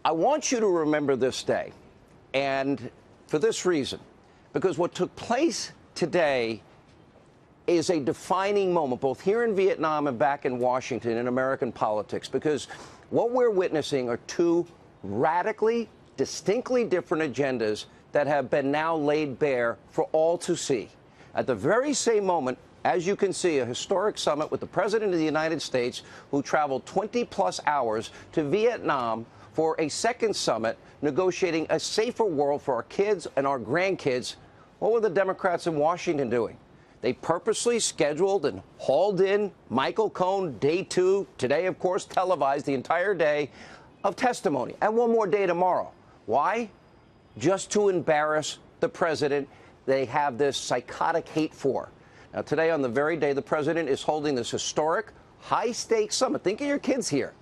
I want you to remember this day, and for this reason, because what took place today is a defining moment, both here in Vietnam and back in Washington in American politics, because what we're witnessing are two radically, distinctly different agendas that have been now laid bare for all to see. At the very same moment, as you can see, a historic summit with the President of the United States, who traveled 20-plus hours to Vietnam for a second summit, negotiating a safer world for our kids and our grandkids. What were the Democrats in Washington doing? They purposely scheduled and hauled in Michael Cohen, day two, today, of course, televised the entire day of testimony, and one more day tomorrow. Why? Just to embarrass the president they have this psychotic hate for. Now, today, on the very day the president is holding this historic, high-stakes summit, think of your kids here.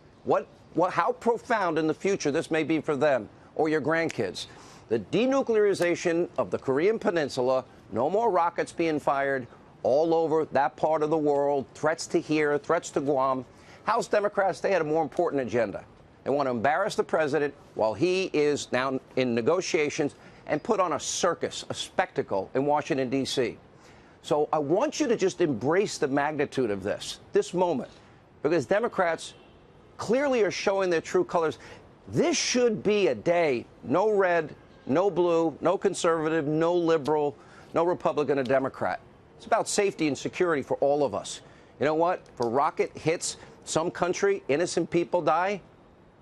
How profound in the future this may be for them or your grandkids. The denuclearization of the Korean Peninsula, no more rockets being fired all over that part of the world, threats to here, threats to Guam. House Democrats, they had a more important agenda. They want to embarrass the president while he is now in negotiations and put on a circus, a spectacle in Washington, D.C. So I want you to just embrace the magnitude of this moment, because Democrats clearly are showing their true colors. This should be a day, no red, no blue, no conservative, no liberal, no Republican or Democrat. It's about safety and security for all of us. You know what? If a rocket hits some country, innocent people die,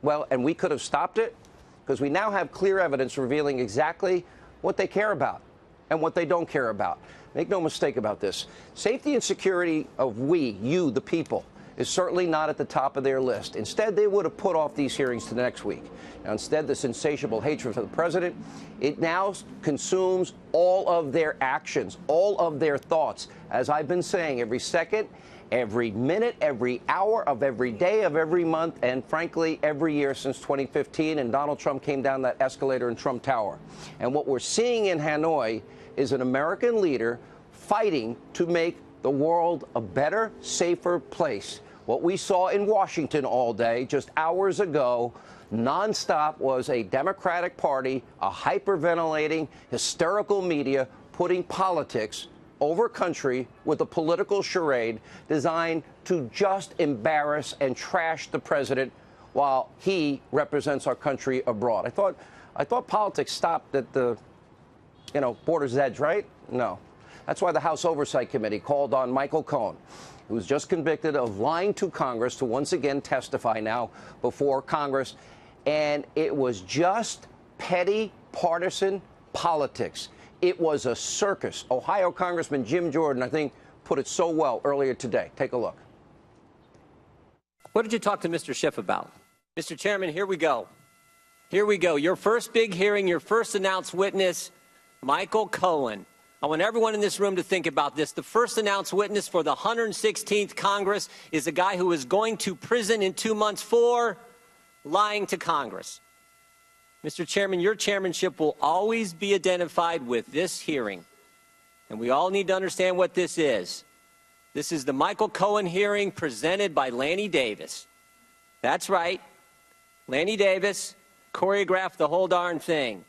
well, and we could have stopped it, because we now have clear evidence revealing exactly what they care about and what they don't care about. Make no mistake about this. Safety and security of you, the people, is certainly not at the top of their list. Instead, they would have put off these hearings to next week. Now, instead, this insatiable hatred for the president, it now consumes all of their actions, all of their thoughts. As I've been saying, every second, every minute, every hour of every day of every month, and frankly, every year since 2015, and Donald Trump came down that escalator in Trump Tower. And what we're seeing in Hanoi is an American leader fighting to make the world a better, safer place. What we saw in Washington all day, just hours ago, nonstop, was a Democratic Party, a hyperventilating, hysterical media putting politics over country with a political charade designed to just embarrass and trash the president while he represents our country abroad. I thought politics stopped at the, border's edge, right? No. That's why the House Oversight Committee called on Michael Cohen, who was just convicted of lying to Congress, to once again testify now before Congress. And it was just petty partisan politics. It was a circus. Ohio Congressman Jim Jordan, I think, put it so well earlier today. Take a look. What did you talk to Mr. Schiff about? Mr. Chairman, here we go. Here we go. Your first big hearing, your first announced witness, Michael Cohen. I want everyone in this room to think about this. The first announced witness for the 116th Congress is a guy who is going to prison in 2 months for lying to Congress. Mr. Chairman, your chairmanship will always be identified with this hearing. And we all need to understand what this is. This is the Michael Cohen hearing presented by Lanny Davis. That's right. Lanny Davis choreographed the whole darn thing.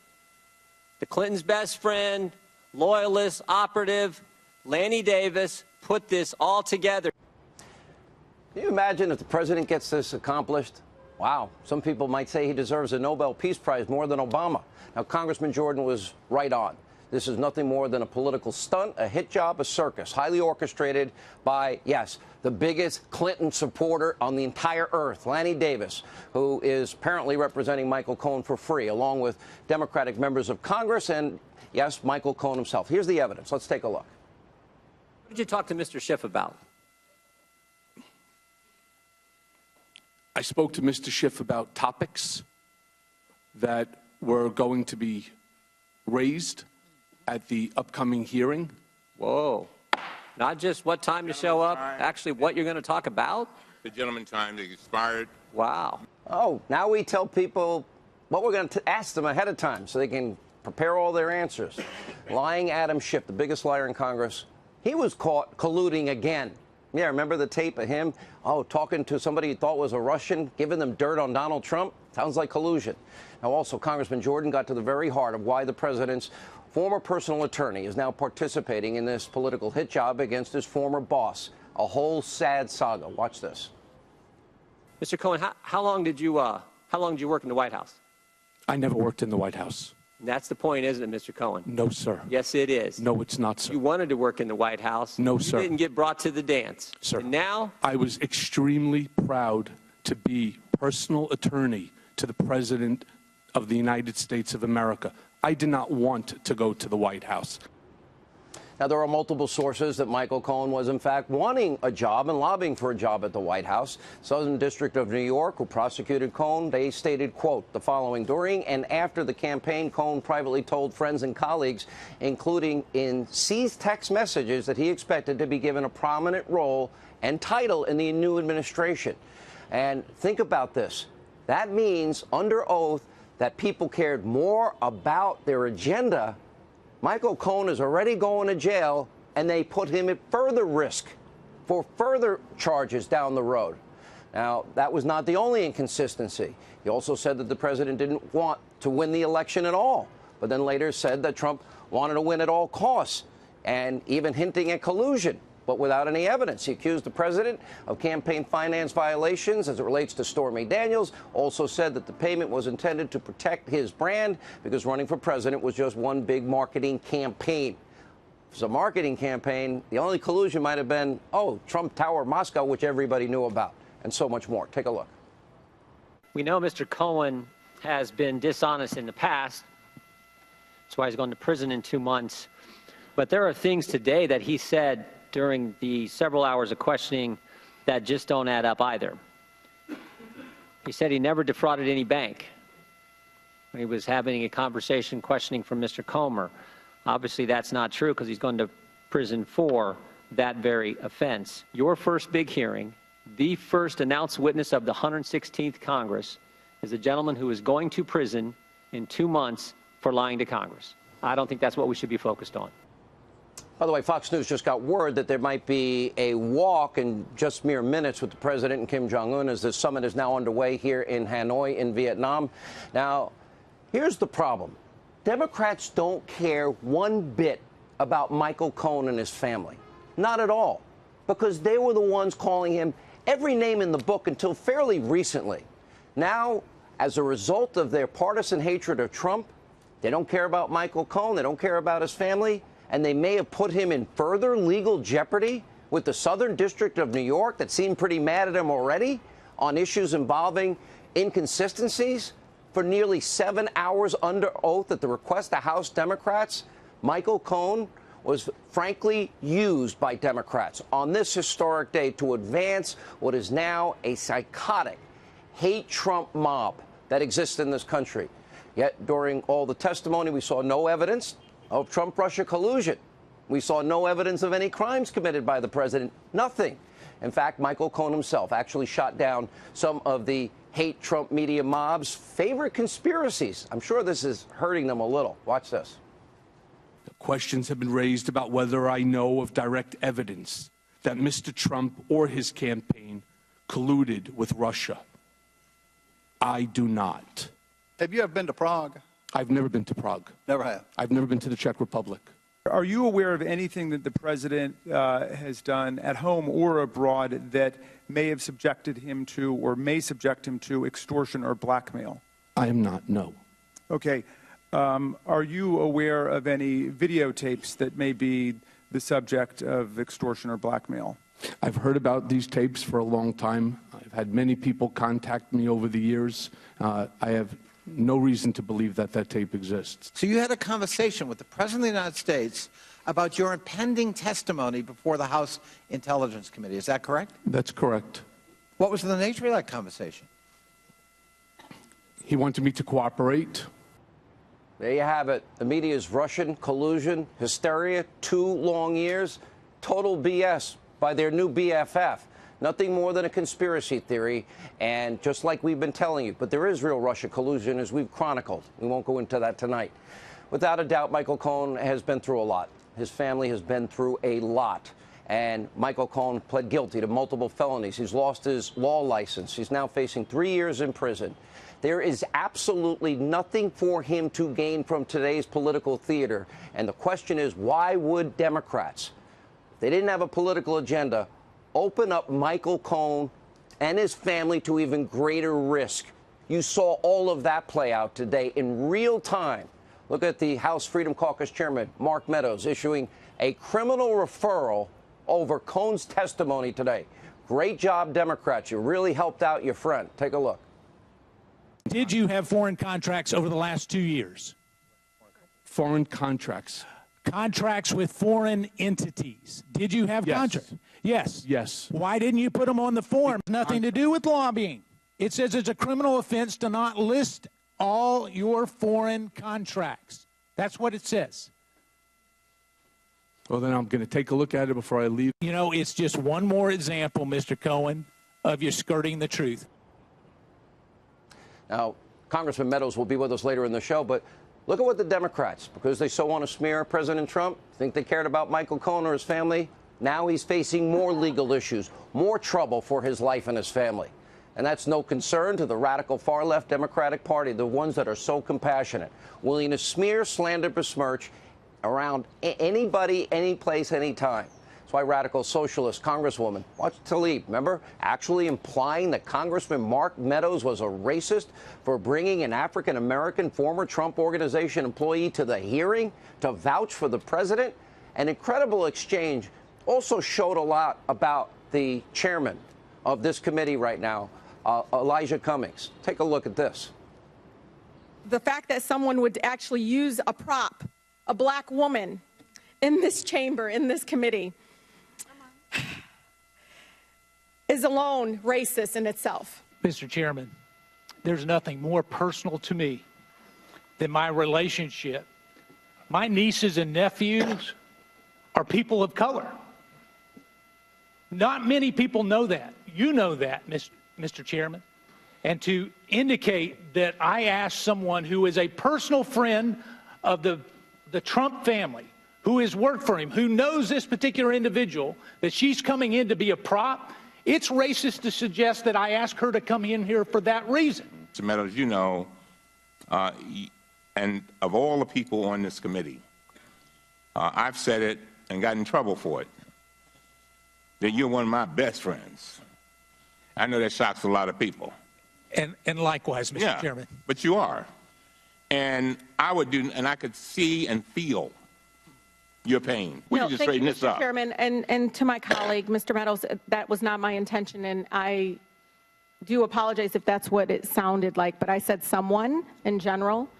The Clintons' best friend, loyalist, operative, Lanny Davis put this all together. Can you imagine if the president gets this accomplished? Wow. Some people might say he deserves a Nobel Peace Prize more than Obama. Now, Congressman Jordan was right on. This is nothing more than a political stunt, a hit job, a circus, highly orchestrated by, yes, the biggest Clinton supporter on the entire earth, Lanny Davis, who is apparently representing Michael Cohen for free, along with Democratic members of Congress and, yes, Michael Cohen himself. Here's the evidence. Let's take a look. What did you talk to Mr. Schiff about? I spoke to Mr. Schiff about topics that were going to be raised at the upcoming hearing. Whoa. Not just what time to show up, actually what you're going to talk about? The gentleman's time expired. Wow. Oh, now we tell people what we're going to ask them ahead of time so they can prepare all their answers. Lying Adam Schiff, the biggest liar in Congress, he was caught colluding again. Yeah, remember the tape of him, talking to somebody he thought was a Russian, giving them dirt on Donald Trump? Sounds like collusion. Now, also, Congressman Jordan got to the very heart of why the president's former personal attorney is now participating in this political hit job against his former boss. A whole sad saga. Watch this. Mr. Cohen, how long did you work in the White House? I never worked in the White House. And that's the point, isn't it, Mr. Cohen? No, sir. Yes, it is. No, it's not, sir. You wanted to work in the White House. No, you sir. You didn't get brought to the dance. Sir. And now? I was extremely proud to be personal attorney to the President of the United States of America. I did not want to go to the White House. Now, there are multiple sources that Michael Cohen was, in fact, wanting a job and lobbying for a job at the White House. Southern District of New York, who prosecuted Cohen, they stated, quote, the following: during and after the campaign, Cohen privately told friends and colleagues, including in seized text messages, that he expected to be given a prominent role and title in the new administration. And think about this. That means, under oath, that people cared more about their agenda. Michael Cohen is already going to jail, and they put him at further risk for further charges down the road. Now, that was not the only inconsistency. He also said that the president didn't want to win the election at all, but then later said that Trump wanted to win at all costs, and even hinting at collusion, but without any evidence. He accused the president of campaign finance violations as it relates to Stormy Daniels, also said that the payment was intended to protect his brand because running for president was just one big marketing campaign. If it was a marketing campaign, the only collusion might have been, oh, Trump Tower Moscow, which everybody knew about, and so much more. Take a look. We know Mr. Cohen has been dishonest in the past. That's why he's going to prison in 2 months. But there are things today that he said during the several hours of questioning that just don't add up either. He said he never defrauded any bank when he was having a conversation questioning from Mr. Comer. Obviously, that's not true because he's going to prison for that very offense. Your first big hearing, the first announced witness of the 116th Congress, is a gentleman who is going to prison in 2 months for lying to Congress. I don't think that's what we should be focused on. By the way, Fox News just got word that there might be a walk in just mere minutes with the president and Kim Jong-un as the summit is now underway here in Hanoi in Vietnam. Now, here's the problem. Democrats don't care one bit about Michael Cohen and his family. Not at all. Because they were the ones calling him every name in the book until fairly recently. Now, as a result of their partisan hatred of Trump, they don't care about Michael Cohen. They don't care about his family. And they may have put him in further legal jeopardy with the Southern District of New York that seemed pretty mad at him already on issues involving inconsistencies. For nearly 7 hours under oath at the request of House Democrats, Michael Cohen was frankly used by Democrats on this historic day to advance what is now a psychotic hate Trump mob that exists in this country. Yet during all the testimony, we saw no evidence of Trump-Russia collusion. We saw no evidence of any crimes committed by the president. Nothing. In fact, Michael Cohen himself actually shot down some of the hate Trump media mob's favorite conspiracies. I'm sure this is hurting them a little. Watch this. Questions have been raised about whether I know of direct evidence that Mr. Trump or his campaign colluded with Russia. I do not. Have you ever been to Prague? I've never been to Prague. Never have. I've never been to the Czech Republic. Are you aware of anything that the president has done at home or abroad that may have subjected him to or may subject him to extortion or blackmail? I am not, no. Okay. Are you aware of any videotapes that may be the subject of extortion or blackmail? I've heard about these tapes for a long time. I've had many people contact me over the years. I have no reason to believe that that tape exists. So you had a conversation with the President of the United States about your impending testimony before the House Intelligence Committee. Is that correct? That's correct. What was the nature of that conversation? He wanted me to cooperate. There you have it. The media's Russian collusion, hysteria, 2 long years, total BS by their new BFF. Nothing more than a conspiracy theory, and just like we've been telling you, but there is real Russia collusion, as we've chronicled. We won't go into that tonight. Without a doubt, Michael Cohen has been through a lot. His family has been through a lot. And Michael Cohen pled guilty to multiple felonies. He's lost his law license. He's now facing 3 years in prison. There is absolutely nothing for him to gain from today's political theater. And the question is, why would Democrats, if they didn't have a political agenda, open up Michael Cohen and his family to even greater risk? You saw all of that play out today in real time. Look at the House Freedom Caucus Chairman, Mark Meadows, issuing a criminal referral over Cohen's testimony today. Great job, Democrats. You really helped out your friend. Take a look. Did you have foreign contracts over the last 2 years? Foreign contracts. Contracts with foreign entities. Did you have contracts? Yes. Yes. Why didn't you put them on the form? Nothing to do with lobbying. It says it's a criminal offense to not list all your foreign contracts. That's what it says. Well, then I'm going to take a look at it before I leave. You know, it's just one more example, Mr. Cohen, of you skirting the truth. Now, Congressman Meadows will be with us later in the show, but look at what the Democrats, because they so want to smear President Trump, think they cared about Michael Cohen or his family. Now he's facing more legal issues, more trouble for his life and his family. And that's no concern to the radical far-left Democratic Party, the ones that are so compassionate, willing to smear, slander, besmirch around anybody, any place, any time. That's why radical socialist Congresswoman, watch Tlaib, remember, actually implying that Congressman Mark Meadows was a racist for bringing an African-American former Trump Organization employee to the hearing to vouch for the president. An incredible exchange also showed a lot about the chairman of this committee right now, Elijah Cummings. Take a look at this. The fact that someone would actually use a prop, a black woman, in this chamber, in this committee, is alone racist in itself. Mr. Chairman, there's nothing more personal to me than my relationship. My nieces and nephews are people of color. Not many people know that. You know that, Mr. Chairman. And to indicate that I asked someone who is a personal friend of the Trump family, who has worked for him, who knows this particular individual, that she's coming in to be a prop, it's racist to suggest that I asked her to come in here for that reason. Mr. Meadows, you know, and of all the people on this committee, I've said it and got in trouble for it, that you're one of my best friends. I know that shocks a lot of people. And likewise, Mr. Chairman. But you are. And I could see and feel your pain. We can just straighten this up. Mr. Chairman, and to my colleague, Mr. Meadows, that was not my intention, and I do apologize if that's what it sounded like, but I said someone in general.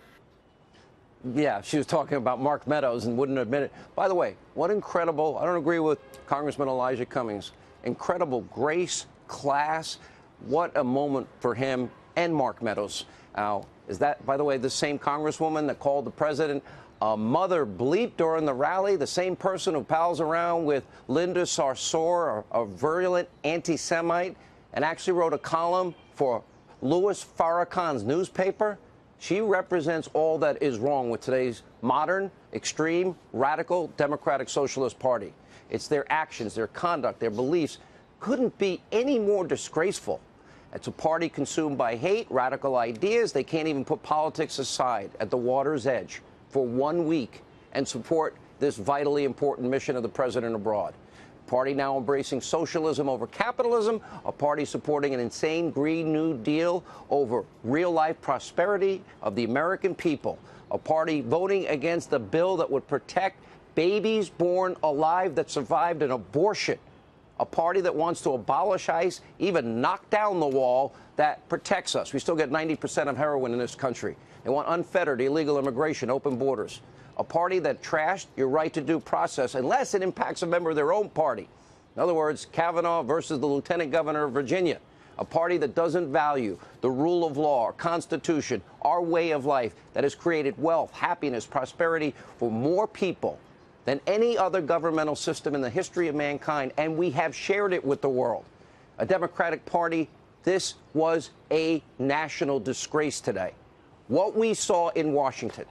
Yeah, she was talking about Mark Meadows and wouldn't admit it. By the way, what incredible, I don't agree with Congressman Elijah Cummings, incredible grace, class. What a moment for him and Mark Meadows. Now, is that, by the way, the same Congresswoman that called the president a mother bleep during the rally, the same person who pals around with Linda Sarsour, a virulent anti-Semite, and actually wrote a column for Louis Farrakhan's newspaper? She represents all that is wrong with today's modern, extreme, radical Democratic Socialist Party. It's their actions, their conduct, their beliefs couldn't be any more disgraceful. It's a party consumed by hate, radical ideas. They can't even put politics aside at the water's edge for 1 week and support this vitally important mission of the president abroad. A party now embracing socialism over capitalism, a party supporting an insane Green New Deal over real-life prosperity of the American people, a party voting against a bill that would protect babies born alive that survived an abortion, a party that wants to abolish ICE, even knock down the wall that protects us. We still get 90% of heroin in this country. They want unfettered illegal immigration, open borders. A party that trashed your right to due process unless it impacts a member of their own party. In other words, Kavanaugh versus the lieutenant governor of Virginia. A party that doesn't value the rule of law, our Constitution, our way of life that has created wealth, happiness, prosperity for more people than any other governmental system in the history of mankind, and we have shared it with the world. A Democratic Party, this was a national disgrace today. What we saw in Washington